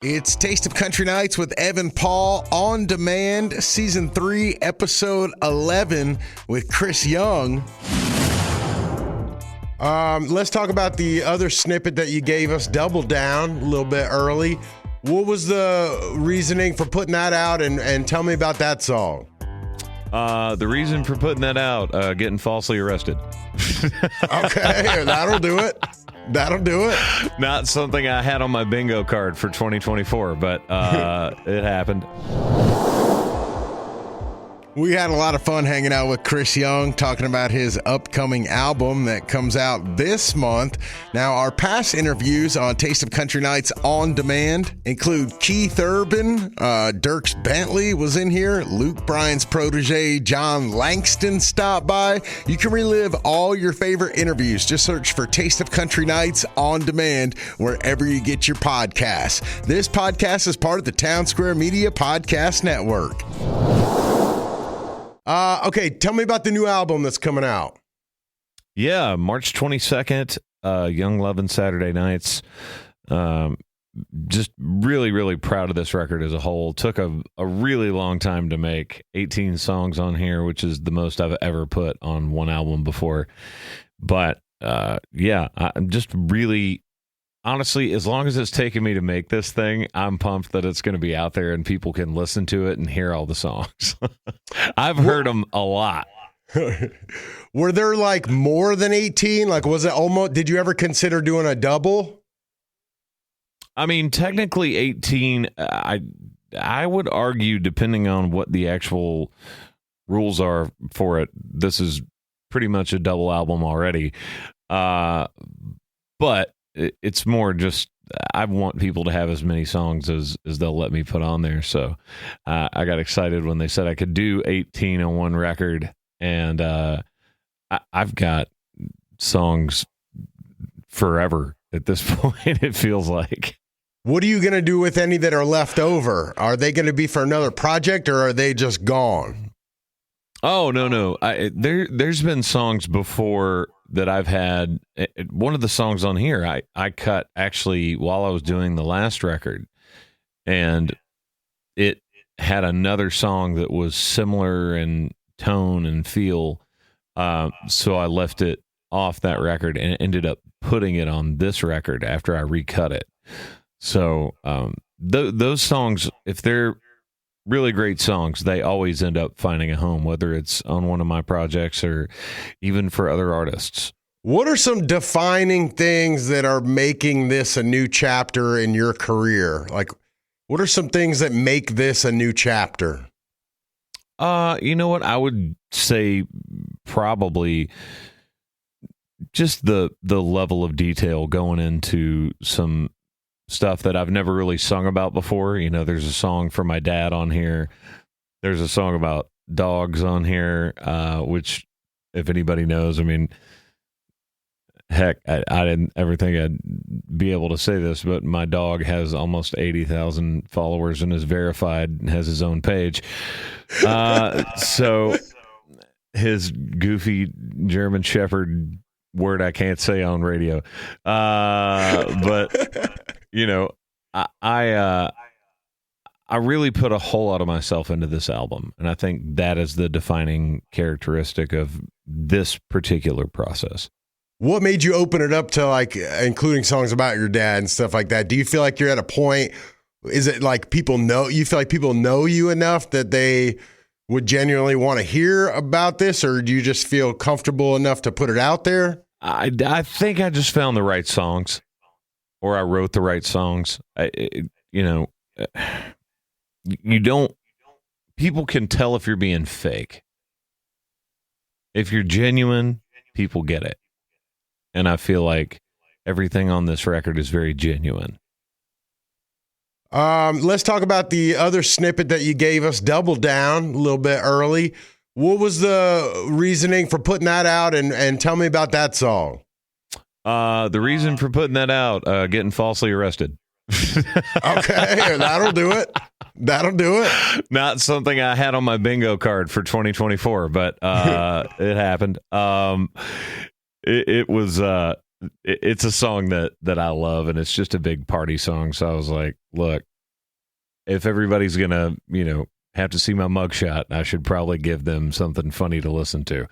It's Taste of Country Nights with Evan Paul on demand, season 3, episode 11 with Chris Young. Let's talk about the other snippet that you gave us, Double Down, a little bit early. What was the reasoning for putting that out, and tell me about that song? The reason for putting that out, getting falsely arrested. Okay, that'll do it. That'll do it. Not something I had on my bingo card for 2024, but it happened. We had a lot of fun hanging out with Chris Young, talking about his upcoming album that comes out this month. Now, our past interviews on Taste of Country Nights on demand include Keith Urban, Dierks Bentley was in here, Luke Bryan's protege, John Langston stopped by. You can relive all your favorite interviews. Just search for Taste of Country Nights on demand wherever you get your podcasts. This podcast is part of the Town Square Media Podcast Network. Okay, tell me about the new album that's coming out. Yeah, March 22nd, Young Lovin' Saturday Nights. Just really, really proud of this record as a whole. Took a really long time to make. 18 songs on here, which is the most I've ever put on one album before. But yeah, I'm just really... Honestly, as long as it's taken me to make this thing, I'm pumped that it's going to be out there and people can listen to it and hear all the songs. I've heard them a lot. Were there like more than 18? Like, was it almost, did you ever consider doing a double? I mean, technically 18, I would argue, depending on what the actual rules are for it, this is pretty much a double album already. But it's more just I want people to have as many songs as they'll let me put on there. So I got excited when they said I could do 18 on one record, and I've got songs forever at this point, it feels like. What are you going to do with any that are left over? Are they going to be for another project, or are they just gone? Oh, no. There's been songs before that I've had. One of the songs on here I cut actually while I was doing the last record, and it had another song that was similar in tone and feel, so I left it off that record and ended up putting it on this record after I recut it. So those songs, if they're really great songs, they always end up finding a home, whether it's on one of my projects or even for other artists. What are some defining things that are making this a new chapter in your career? Like, what are some things that make this a new chapter? You know what? I would say probably just the level of detail going into some stuff that I've never really sung about before. You know, there's a song for my dad on here. There's a song about dogs on here, which, if anybody knows, I mean, heck, I didn't ever think I'd be able to say this, but my dog has almost 80,000 followers and is verified and has his own page. So his goofy German Shepherd word I can't say on radio. But you know, I really put a whole lot of myself into this album, and I think that is the defining characteristic of this particular process. What made you open it up to like including songs about your dad and stuff like that? Do you feel like you're at a point? Is it like you feel like people know you enough that they would genuinely want to hear about this, or do you just feel comfortable enough to put it out there? I think I just found the right songs. Or I wrote the right songs. People can tell if you're being fake. If you're genuine, people get it. And I feel like everything on this record is very genuine. Let's talk about the other snippet that you gave us, Double Down, a little bit early. What was the reasoning for putting that out, and tell me about that song? The reason for putting that out, getting falsely arrested. Okay, that'll do it. That'll do it. Not something I had on my bingo card for 2024, but it happened. It's a song that I love, and it's just a big party song. So I was like, look, if everybody's gonna, have to see my mugshot, I should probably give them something funny to listen to.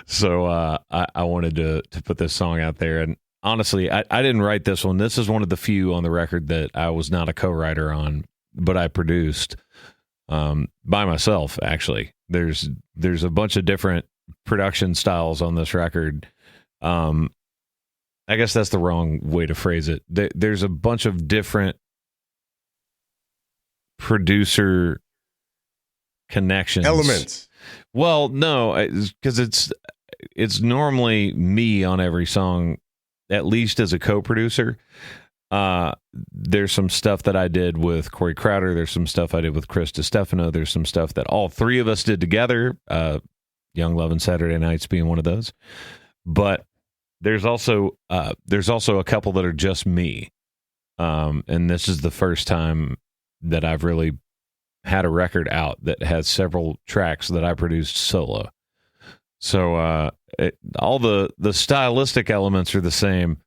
So I wanted to put this song out there. And honestly, I didn't write this one. This is one of the few on the record that I was not a co-writer on, but I produced by myself, actually. There's a bunch of different production styles on this record. I guess that's the wrong way to phrase it. There's a bunch of different producer connections, elements. Well, no, because it's normally me on every song, at least as a co-producer. There's some stuff that I did with Corey Crowder. There's some stuff I did with Chris DiStefano. There's some stuff that all three of us did together. Young Love and Saturday Nights being one of those. But there's also a couple that are just me. And this is the first time that I've really had a record out that has several tracks that I produced solo. So all the stylistic elements are the same,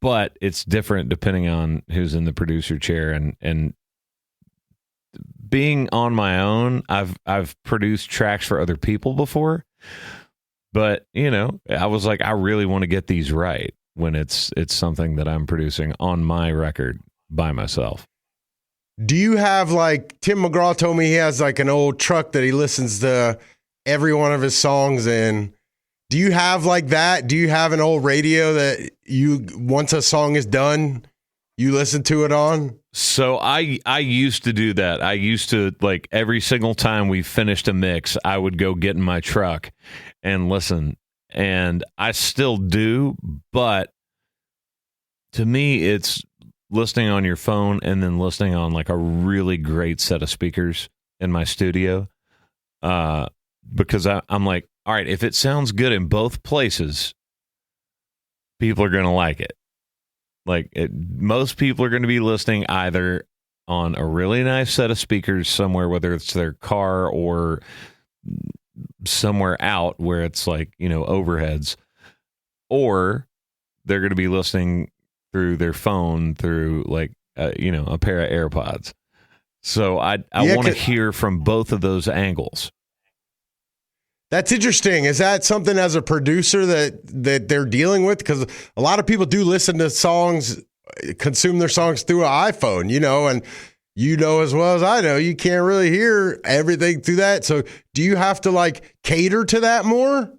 but it's different depending on who's in the producer chair. And being on my own, I've produced tracks for other people before, but I was like, I really want to get these right when it's something that I'm producing on my record by myself. Do you have, like, Tim McGraw told me he has like an old truck that he listens to every one of his songs in. Do you have like that? Do you have an old radio that once a song is done, you listen to it on? So I used to do that. I used to, like, every single time we finished a mix, I would go get in my truck and listen. And I still do, but to me, it's listening on your phone and then listening on like a really great set of speakers in my studio. Because I'm like, all right, if it sounds good in both places, people are going to like it. Like, most people are going to be listening either on a really nice set of speakers somewhere, whether it's their car or somewhere out where it's like, overheads, or they're going to be listening through their phone, through like, a pair of AirPods. So I want to hear from both of those angles. That's interesting. Is that something as a producer that they're dealing with? Because a lot of people do listen to songs, consume their songs through an iPhone, and as well as I know, you can't really hear everything through that. So do you have to like cater to that more?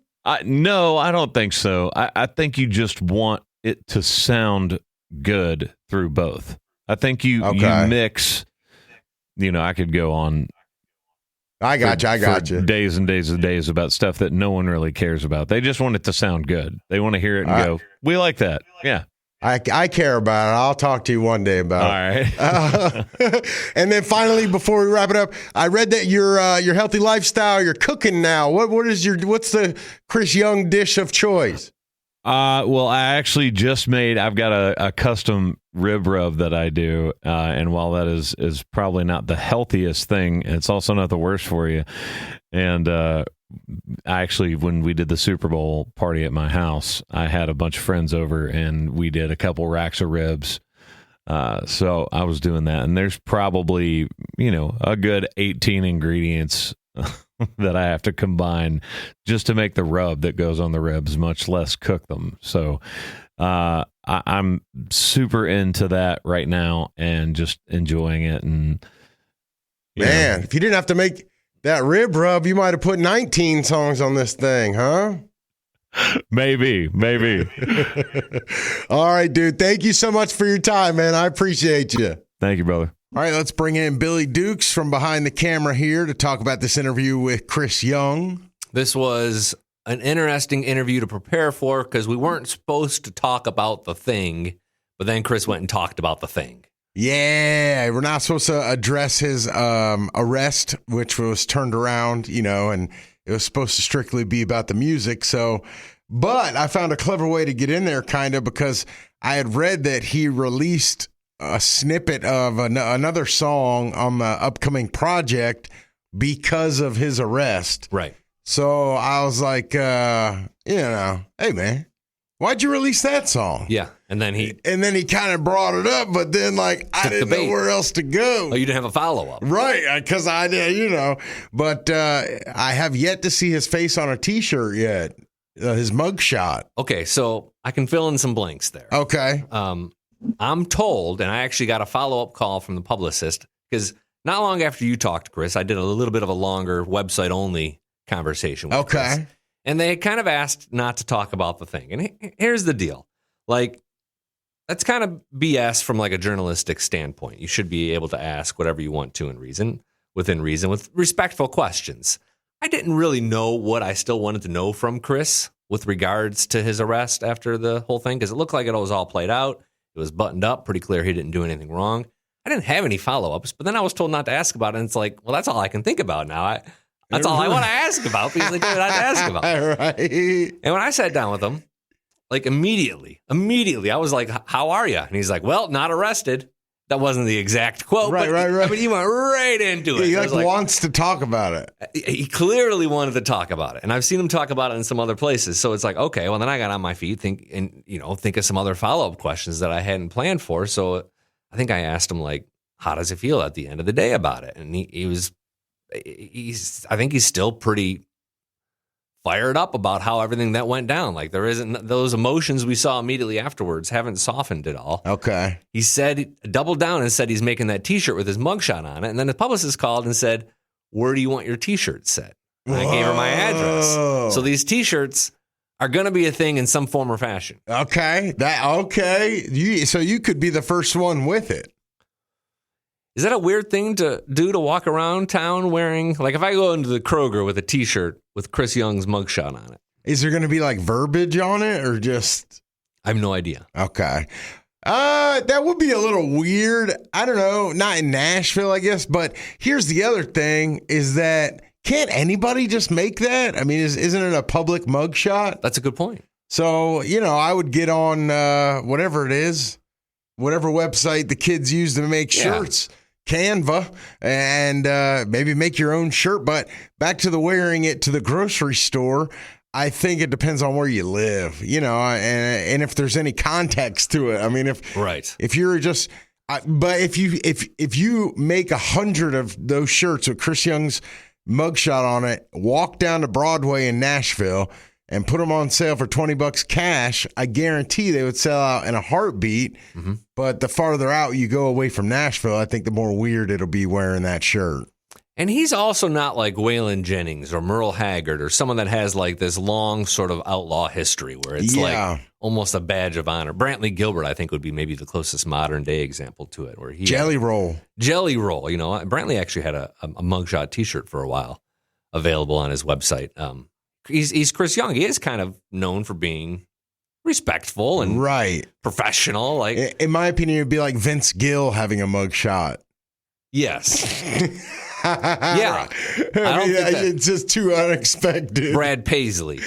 No, I don't think so. I think you just want it to sound good through both. I think you mix, I could go on. I got you. Days and days and days about stuff that no one really cares about. They just want it to sound good. They want to hear it and go, we like that. Yeah. I care about it. I'll talk to you one day about it. All right. And then finally, before we wrap it up, I read that your healthy lifestyle, you're cooking now. What's the Chris Young dish of choice? Well, I actually just I've got a custom rib rub that I do. And while that is probably not the healthiest thing, it's also not the worst for you. And, actually, when we did the Super Bowl party at my house, I had a bunch of friends over and we did a couple racks of ribs. So I was doing that, and there's probably, a good 18 ingredients that I have to combine just to make the rub that goes on the ribs, much less cook them. So I'm super into that right now and just enjoying it. And man, if you didn't have to make that rib rub, you might have put 19 songs on this thing, huh? Maybe. All right, dude. Thank you so much for your time, man. I appreciate you. Thank you, brother. All right, let's bring in Billy Dukes from behind the camera here to talk about this interview with Chris Young. This was an interesting interview to prepare for because we weren't supposed to talk about the thing, but then Chris went and talked about the thing. Yeah, we're not supposed to address his arrest, which was turned around, and it was supposed to strictly be about the music. But I found a clever way to get in there, kind of, because I had read that he released a snippet of another song on the upcoming project because of his arrest. Right. So I was like, hey, man, Why'd you release that song? Yeah. And then he kind of brought it up, but then like I didn't know where else to go. Oh, you didn't have a follow-up. Right, because I did, But I have yet to see his face on a T-shirt yet, his mugshot. Okay, so I can fill in some blanks there. Okay. I'm told, and I actually got a follow-up call from the publicist, because not long after you talked, Chris, I did a little bit of a longer website-only conversation with Chris. And they kind of asked not to talk about the thing. And here's the deal. Like, that's kind of BS from like a journalistic standpoint. You should be able to ask whatever you want to within reason, with respectful questions. I didn't really know what I still wanted to know from Chris with regards to his arrest after the whole thing, because it looked like it was all played out. It was buttoned up, pretty clear he didn't do anything wrong. I didn't have any follow-ups, but then I was told not to ask about it. And it's like, well, that's all I can think about now. That's all I want to ask about, because they told me not to ask about. Right. And when I sat down with him, like immediately, I was like, how are you? And he's like, well, not arrested. That wasn't the exact quote. Right. I mean, he went right into it. He wants to talk about it. He clearly wanted to talk about it. And I've seen him talk about it in some other places. So it's like, okay, well, then I got on my feet, think of some other follow-up questions that I hadn't planned for. So I think I asked him, like, how does it feel at the end of the day about it? And I think he's still pretty fired up about how everything that went down. Like, there isn't those emotions we saw immediately afterwards haven't softened at all. Okay. He said, doubled down and said he's making that T-shirt with his mugshot on it. And then the publicist called and said, where do you want your T-shirt set? And I gave her my address. So these T-shirts are going to be a thing in some form or fashion. Okay. So you could be the first one with it. Is that a weird thing to do, to walk around town wearing? Like, if I go into the Kroger with a T-shirt with Chris Young's mugshot on it. Is there going to be like verbiage on it, or just? I have no idea. Okay. That would be a little weird. I don't know. Not in Nashville, I guess. But here's the other thing is that can't anybody just make that? I mean, isn't it a public mugshot? That's a good point. So, I would get on whatever it is, whatever website the kids use to make shirts. Canva, and maybe make your own shirt. But back to the wearing it to the grocery store, I think it depends on where you live, and if there's any context to it. I mean, if you're just, but if you make 100 of those shirts with Chris Young's mugshot on it, walk down to Broadway in Nashville and put them on sale for $20 cash, I guarantee they would sell out in a heartbeat. Mm-hmm. But the farther out you go away from Nashville, I think the more weird it'll be wearing that shirt. And he's also not like Waylon Jennings or Merle Haggard or someone that has like this long sort of outlaw history where it's like almost a badge of honor. Brantley Gilbert, I think, would be maybe the closest modern day example to it. Where he Jelly Roll. Brantley actually had a mugshot T-shirt for a while available on his website. He's Chris Young. He is kind of known for being respectful and professional. Like, in my opinion, it'd be like Vince Gill having a mugshot. Yes. Yeah. It's just too unexpected. Brad Paisley.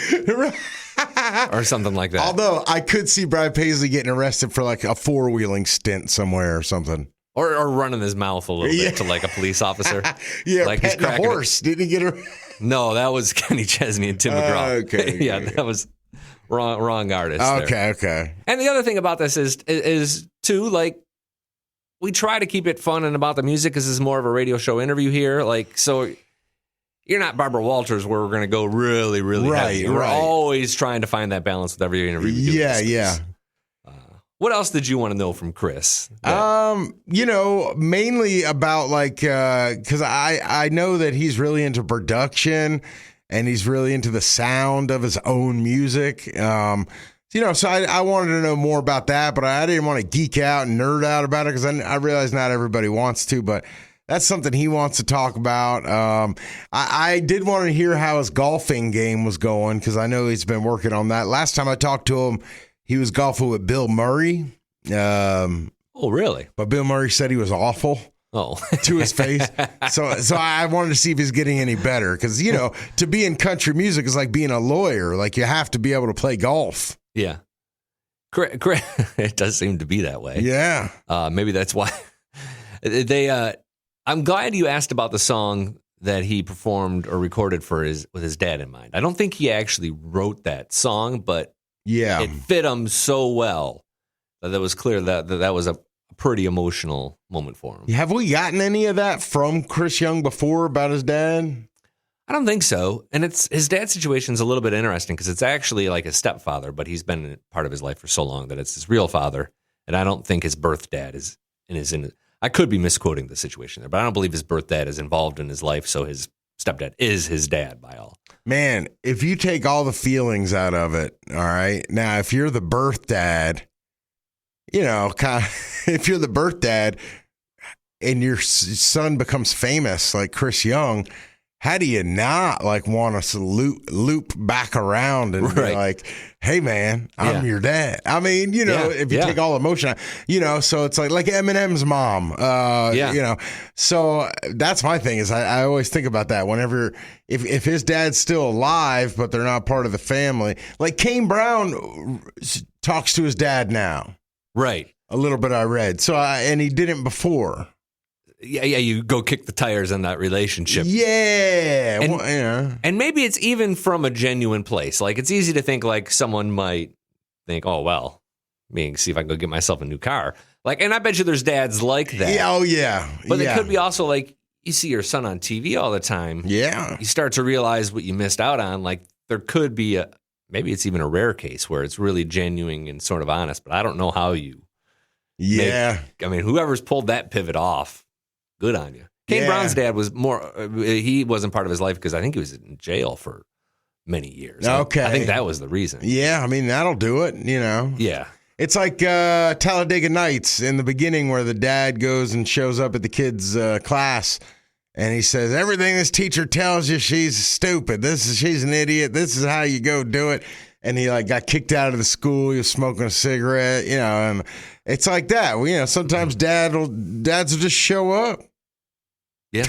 Or something like that. Although I could see Brad Paisley getting arrested for like a four-wheeling stint somewhere or something. Or running his mouth a little bit to like a police officer. Like petting a horse. Didn't he get arrested? No, that was Kenny Chesney and Tim McGraw. Okay. Yeah, that was wrong artist. Okay. And the other thing about this is too, like, we try to keep it fun and about the music because this is more of a radio show interview here. Like, so you're not Barbara Walters where we're going to go really, really heavy. We're always trying to find that balance with every interview we do. Yeah. What else did you want to know from Chris? Mainly about like, because I know that he's really into production and he's really into the sound of his own music. So I wanted to know more about that, but I didn't want to geek out and nerd out about it because I realize not everybody wants to, but that's something he wants to talk about. I did want to hear how his golfing game was going because I know he's been working on that. Last time I talked to him, he was golfing with Bill Murray. Oh, really? But Bill Murray said he was awful. Oh, to his face. So I wanted to see if he's getting any better because, to be in country music is like being a lawyer. Like you have to be able to play golf. Yeah. It does seem to be that way. Yeah. Maybe that's why I'm glad you asked about the song that he performed or recorded with his dad in mind. I don't think he actually wrote that song, but Yeah. It fit him so well that it was clear that was a pretty emotional moment for him. Have we gotten any of that from Chris Young before about his dad? I don't think so. And his dad's situation is a little bit interesting because it's actually like his stepfather, but he's been part of his life for so long that it's his real father. And I don't think his birth dad is in his. I could be misquoting the situation there, but I don't believe his birth dad is involved in his life. So his stepdad is his dad by all. Man, if you take all the feelings out of it, all right. Now, if you're the birth dad, if you're the birth dad and your son becomes famous like Chris Young, how do you not want to loop back around and be like, hey man, I'm your dad. I mean, if you take all emotion, so it's like Eminem's mom, so that's my thing is I always think about that whenever, if his dad's still alive, but they're not part of the family, like Kane Brown talks to his dad now. Right. A little bit I read. So, and he didn't before. Yeah, you go kick the tires in that relationship. Yeah. And maybe it's even from a genuine place. Like, it's easy to think like someone might think, oh, well, see if I can go get myself a new car. Like, and I bet you there's dads like that. Yeah, oh, yeah. But it could be also like you see your son on TV all the time. Yeah. You start to realize what you missed out on. Like, there could be maybe it's even a rare case where it's really genuine and sort of honest, but I don't know how you. Yeah. Whoever's pulled that pivot off. Good on you. Kane Brown's dad was he wasn't part of his life because I think he was in jail for many years. Okay. I think that was the reason. Yeah, that'll do it, Yeah. It's like Talladega Nights in the beginning where the dad goes and shows up at the kids' class and he says, everything this teacher tells you, she's stupid. She's an idiot. This is how you go do it. And he got kicked out of the school. He was smoking a cigarette, and it's like that. Sometimes dads will just show up. Yeah.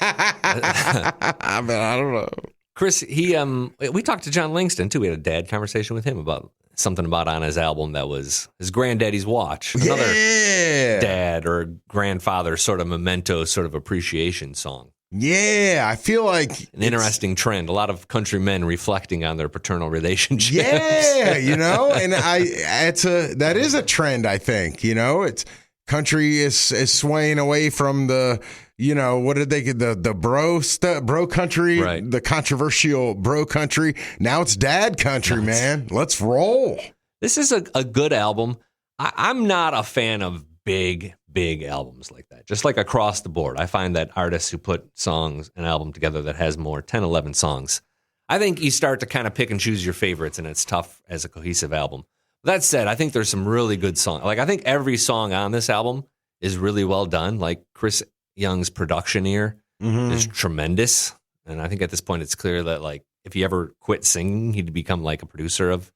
I don't know. Chris, we talked to John Langston too. We had a dad conversation with him about something about on his album that was his granddaddy's watch. Another dad or grandfather sort of memento, sort of appreciation song. Yeah, I feel like an interesting trend. A lot of country men reflecting on their paternal relationships. Yeah, and that is a trend. I think it's country is swaying away from the what did they get the bro country, right. The controversial bro country. Now it's dad country, man. Let's roll. This is a good album. I'm not a fan of big albums like that. Just like across the board, I find that artists who put an album together that has more 10, 11 songs, I think you start to kind of pick and choose your favorites, and it's tough as a cohesive album. That said, I think there's some really good songs. Like, I think every song on this album is really well done. Like, Chris Young's production ear is tremendous. And I think at this point it's clear that, like, if he ever quit singing, he'd become like a producer of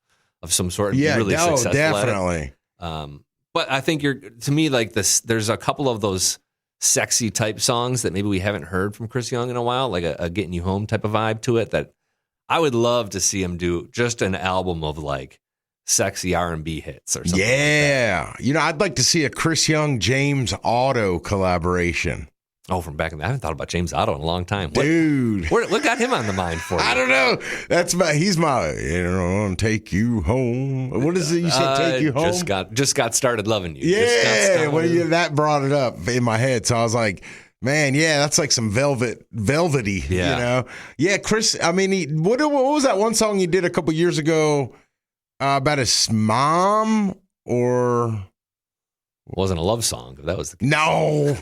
some sort. Yeah, really successful definitely. But I think to me, like this, there's a couple of those sexy type songs that maybe we haven't heard from Chris Young in a while, like a Getting You Home type of vibe to it, that I would love to see him do just an album of like sexy R&B hits or something. Yeah. Like that. I'd like to see a Chris Young, James Otto collaboration. Oh, from back in I haven't thought about James Otto in a long time. Dude. What got him on the mind for you? I don't know. He's my, take you home. What is it you said, take you home? Just got started loving you. Yeah. That brought it up in my head. So I was like, man, yeah, that's like some velvety, Yeah, Chris, what was that one song he did a couple years ago about his mom or? It wasn't a love song. That was No.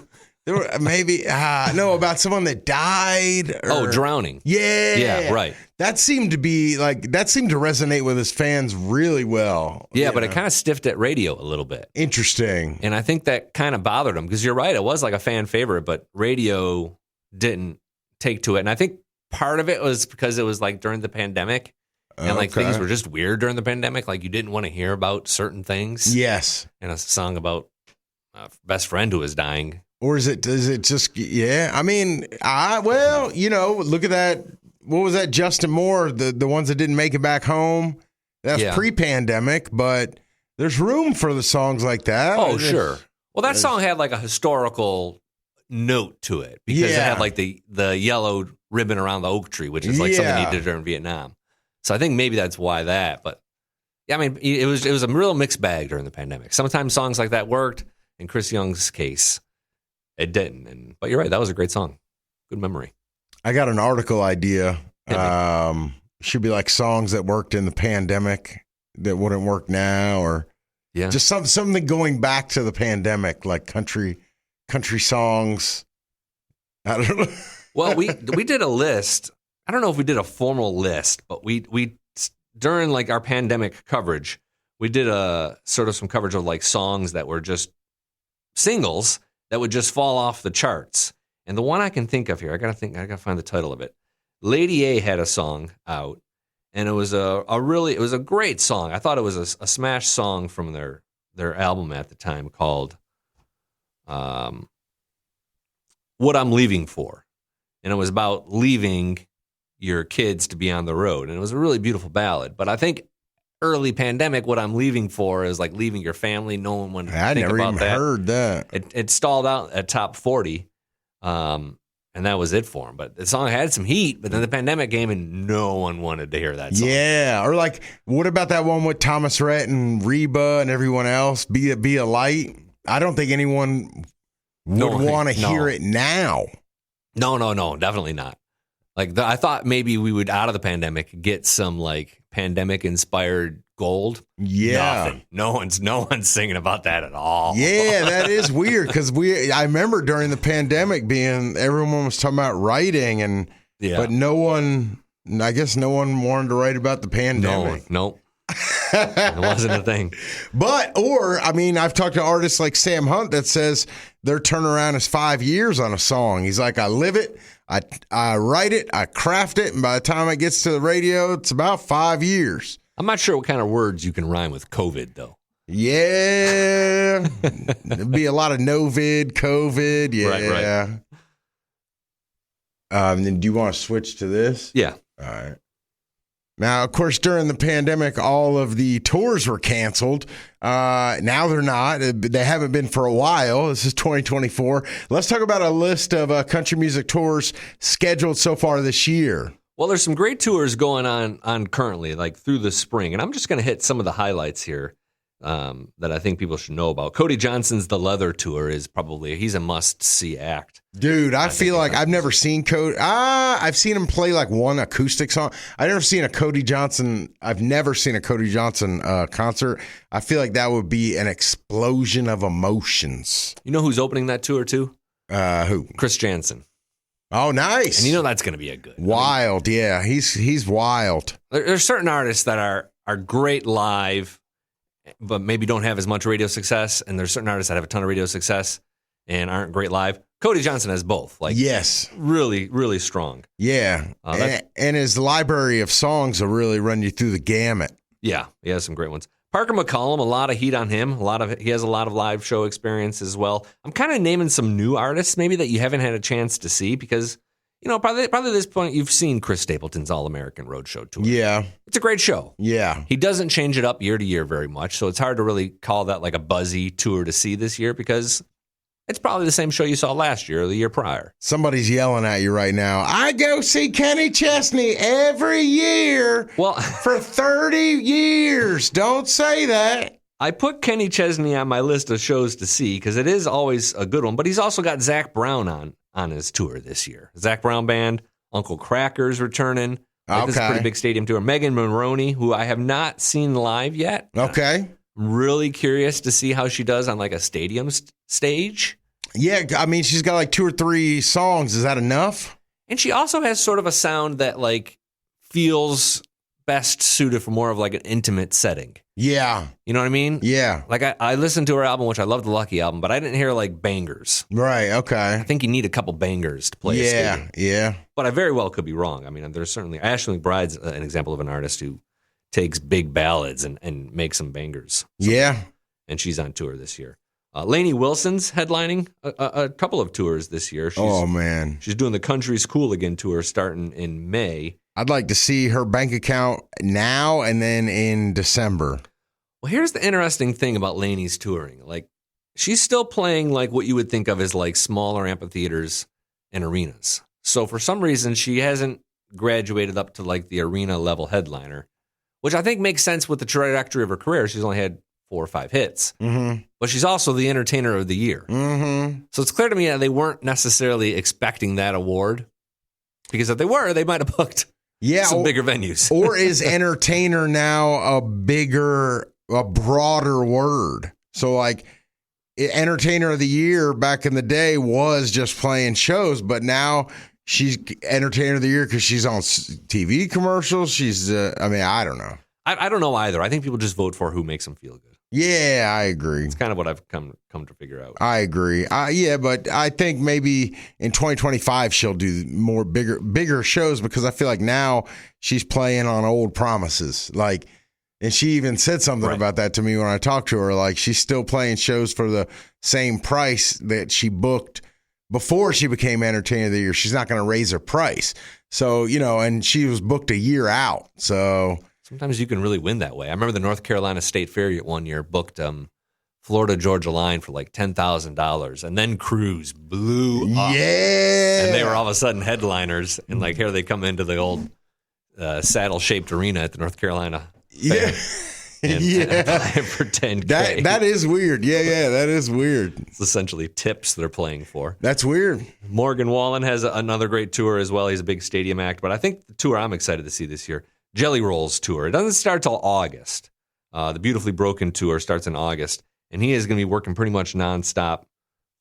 There were maybe about someone that died. Drowning. Yeah, right. That seemed to resonate with his fans really well. Yeah, but it kind of stiffed at radio a little bit. Interesting. And I think that kind of bothered him because you're right. It was like a fan favorite, but radio didn't take to it. And I think part of it was because it was like during the pandemic, and like things were just weird during the pandemic. Like you didn't want to hear about certain things. Yes. And a song about a best friend who was dying. Or is it just, yeah? Look at that. What was that? Justin Moore, the ones that didn't make it back home. That's pre-pandemic, but there's room for the songs like that. Oh, sure. Well, that song had like a historical note to it because it had like the yellow ribbon around the oak tree, which is like something he did during Vietnam. So I think maybe that's why that, but Yeah, I mean, it was a real mixed bag during the pandemic. Sometimes songs like that worked. In Chris Young's case, it didn't. But you're right, that was a great song. Good memory. I got an article idea. Should be like songs that worked in the pandemic that wouldn't work now, or just something going back to the pandemic, like country songs. I don't know. Well, we did a list. I don't know if we did a formal list, but we during like our pandemic coverage, we did a sort of some coverage of like songs that were just singles that would just fall off the charts. And the one I can think of here, I gotta find the title of it. Lady A had a song out, and it was a great song. I thought it was a smash song from their album at the time called "What I'm Leaving For," and it was about leaving your kids to be on the road, and it was a really beautiful ballad. But I think early pandemic, "What I'm Leaving For" is like leaving your family. No one wanted to think about that. I never even heard that. It stalled out at top 40. And that was it for him. But the song had some heat, but then the pandemic came and no one wanted to hear that song. Yeah. Or like, what about that one with Thomas Rhett and Reba and everyone else? Be a Light. I don't think anyone would want to hear it now. No, definitely not. Like I thought maybe we would, out of the pandemic, get some like pandemic inspired gold. Yeah. Nothing. No one's singing about that at all. Yeah, that is weird because I remember during the pandemic everyone was talking about writing but no one wanted to write about the pandemic. Nope. It wasn't a thing. I've talked to artists like Sam Hunt that says their turnaround is 5 years on a song. He's like, I live it, I write it, I craft it, and by the time it gets to the radio, it's about 5 years. I'm not sure what kind of words you can rhyme with COVID, though. Yeah. There'd be a lot of novid, COVID. Yeah. Right. Then do you want to switch to this? Yeah. All right. Now, of course, during the pandemic, all of the tours were canceled. Now they're not. They haven't been for a while. This is 2024. Let's talk about a list of country music tours scheduled so far this year. Well, there's some great tours going on currently, like through the spring. And I'm just going to hit some of the highlights here that I think people should know about. Cody Johnson's The Leather Tour he's a must-see act. Dude, I feel like I've never seen Cody. I've seen him play like one acoustic song. I've never seen a Cody Johnson concert. I feel like that would be an explosion of emotions. You know who's opening that tour too? Who? Chris Jansen. Oh, nice. And you know that's going to be a good. Wild, yeah. He's wild. There's certain artists that are great live, but maybe don't have as much radio success. And there's certain artists that have a ton of radio success and aren't great live.Ody Johnson has both. Like, yes. Really, really strong. Yeah. And his library of songs will really run you through the gamut. Yeah. He has some great ones. Parker McCollum, a lot of heat on him. He has a lot of live show experience as well. I'm kind of naming some new artists maybe that you haven't had a chance to see because, probably at this point you've seen Chris Stapleton's All-American Roadshow tour. Yeah. It's a great show. Yeah. He doesn't change it up year to year very much, so it's hard to really call that like a buzzy tour to see this year because it's probably the same show you saw last year or the year prior. Somebody's yelling at you right now. I go see Kenny Chesney every year for 30 years. Don't say that. I put Kenny Chesney on my list of shows to see because it is always a good one, but he's also got Zach Brown on his tour this year. Zach Brown Band, Uncle Cracker's returning. This is a pretty big stadium tour. Megan Mulroney, who I have not seen live yet. Okay. I'm really curious to see how she does on like a stadium stage. Yeah, I mean, she's got like 2 or 3 songs. Is that enough? And she also has sort of a sound that like feels best suited for more of like an intimate setting. Yeah. You know what I mean? Yeah. Like I listened to her album, which I love the Lucky album, but I didn't hear like bangers. Right. Okay. I think you need a couple bangers to play a stadium. Yeah. But I very well could be wrong. I mean, there's certainly Ashley McBride's an example of an artist who takes big ballads and makes some bangers. Yeah. And she's on tour this year. Lainey Wilson's headlining a couple of tours this year. She's doing the Country's Cool Again tour starting in May. I'd like to see her bank account now and then in December. Well, here's the interesting thing about Lainey's touring. Like, she's still playing like what you would think of as like smaller amphitheaters and arenas. So for some reason, she hasn't graduated up to like the arena level headliner, which I think makes sense with the trajectory of her career. She's only had 4 or 5 hits, but she's also the entertainer of the year. So it's clear to me that they weren't necessarily expecting that award, because if they were, they might have booked some bigger venues. Or is entertainer now a broader word? So like entertainer of the year back in the day was just playing shows, but now she's entertainer of the year because she's on TV commercials. She's, I don't know. I don't know either. I think people just vote for who makes them feel good. Yeah, I agree. It's kind of what I've come to figure out. I agree. But I think maybe in 2025 she'll do more bigger shows, because I feel like now she's playing on old promises. Like, and she even said something about that to me when I talked to her. Like, she's still playing shows for the same price that she booked before she became entertainer of the year. She's not going to raise her price. So, and she was booked a year out. So sometimes you can really win that way. I remember the North Carolina State Fair one year booked Florida Georgia Line for like $10,000, and then Cruise blew up. Yeah, and they were all of a sudden headliners, and like here they come into the old saddle-shaped arena at the North Carolina Fair. And applying for $10K. That is weird. Yeah, that is weird. It's essentially tips they're playing for. That's weird. Morgan Wallen has another great tour as well. He's a big stadium act, but I think the tour I'm excited to see this year, Jelly Roll's tour. It doesn't start till August. The Beautifully Broken tour starts in August, and he is going to be working pretty much nonstop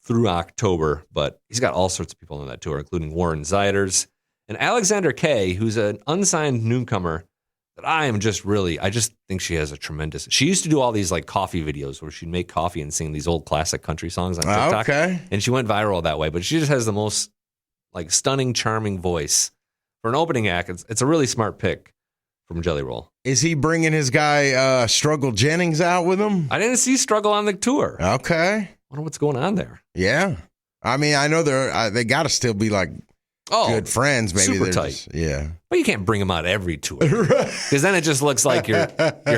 through October, but he's got all sorts of people on that tour, including Warren Ziders and Alexander Kay, who's an unsigned newcomer that I just think she has she used to do all these like coffee videos where she'd make coffee and sing these old classic country songs on TikTok. Okay. And she went viral that way, but she just has the most like stunning, charming voice for an opening act. It's a really smart pick from Jelly Roll. Is he bringing his guy Struggle Jennings out with him? I didn't see Struggle on the tour. Okay. I wonder what's going on there. Yeah. I mean, I know they got to still be like good friends. Maybe super tight. Yeah. But you can't bring them out every tour, because then it just looks like you're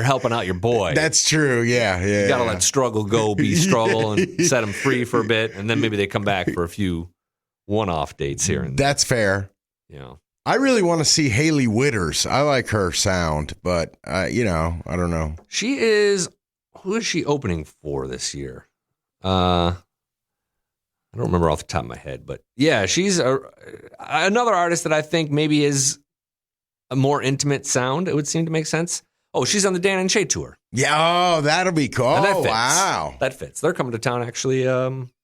helping out your boy. That's true. Yeah. You got to let Struggle go be Struggle and set him free for a bit, and then maybe they come back for a few one-off dates here and there. That's fair. Yeah. I really want to see Haley Witters. I like her sound, but I don't know. Who is she opening for this year? I don't remember off the top of my head, but yeah, she's another artist that I think maybe is a more intimate sound. It would seem to make sense. Oh, she's on the Dan and Shay tour. Yeah, that'll be cool. That fits. Wow. That fits. They're coming to town actually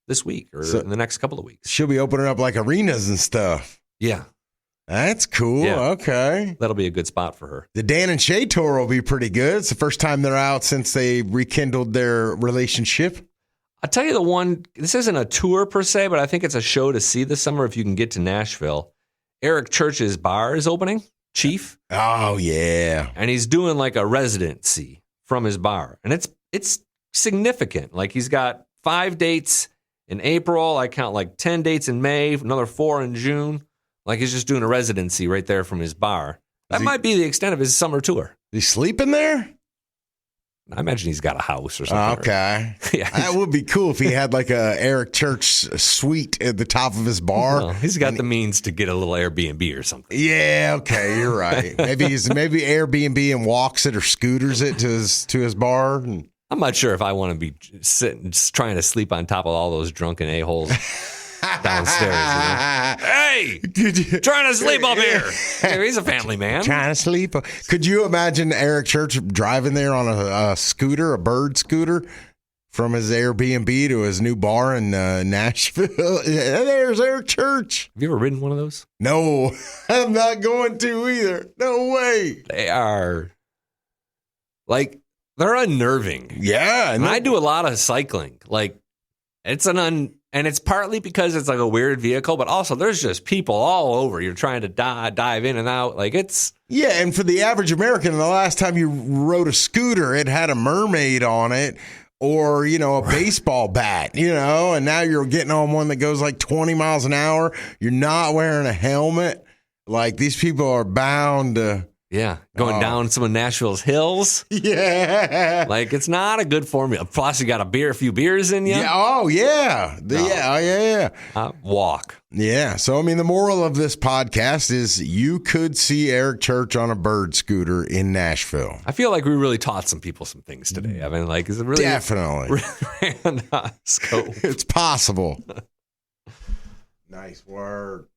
this week or in the next couple of weeks. She'll be opening up like arenas and stuff. Yeah. That's cool. Yeah. Okay. That'll be a good spot for her. The Dan and Shay tour will be pretty good. It's the first time they're out since they rekindled their relationship. I'll tell you the one, this isn't a tour per se, but I think it's a show to see this summer if you can get to Nashville. Eric Church's bar is opening, Chief. Oh, yeah. And he's doing like a residency from his bar. And it's significant. Like he's got 5 dates in April. I count like 10 dates in May, another 4 in June. Like he's just doing a residency right there from his bar. That might be the extent of his summer tour. Is he sleeping there? I imagine he's got a house or something. Okay. Yeah, that would be cool if he had like a Eric Church suite at the top of his bar. Well, he's got the means to get a little Airbnb or something. Yeah, okay, you're right. Maybe Airbnb and walks it or scooters it to his bar. I'm not sure if I want to be sitting trying to sleep on top of all those drunken a-holes downstairs. Hey, trying to sleep up here. He's a family man. Trying to sleep. Could you imagine Eric Church driving there on a scooter, a bird scooter, from his Airbnb to his new bar in Nashville? There's Eric Church. Have you ever ridden one of those? No, I'm not going to either. No way. They are they're unnerving. Yeah. And I do a lot of cycling. Like and it's partly because it's like a weird vehicle, but also there's just people all over. You're trying to dive in and out. Like it's... Yeah, and for the average American, the last time you rode a scooter, it had a mermaid on it or, a baseball bat, and now you're getting on one that goes like 20 miles an hour. You're not wearing a helmet. Like these people are bound to Yeah, going down some of Nashville's hills. Yeah. Like, it's not a good formula. Plus, you got a few beers in you. Yeah. Oh, yeah. Yeah. Walk. Yeah. So, I mean, the moral of this podcast is you could see Eric Church on a bird scooter in Nashville. I feel like we really taught some people some things today. I mean, like, is it really? Definitely. Scope. It's possible. Nice word.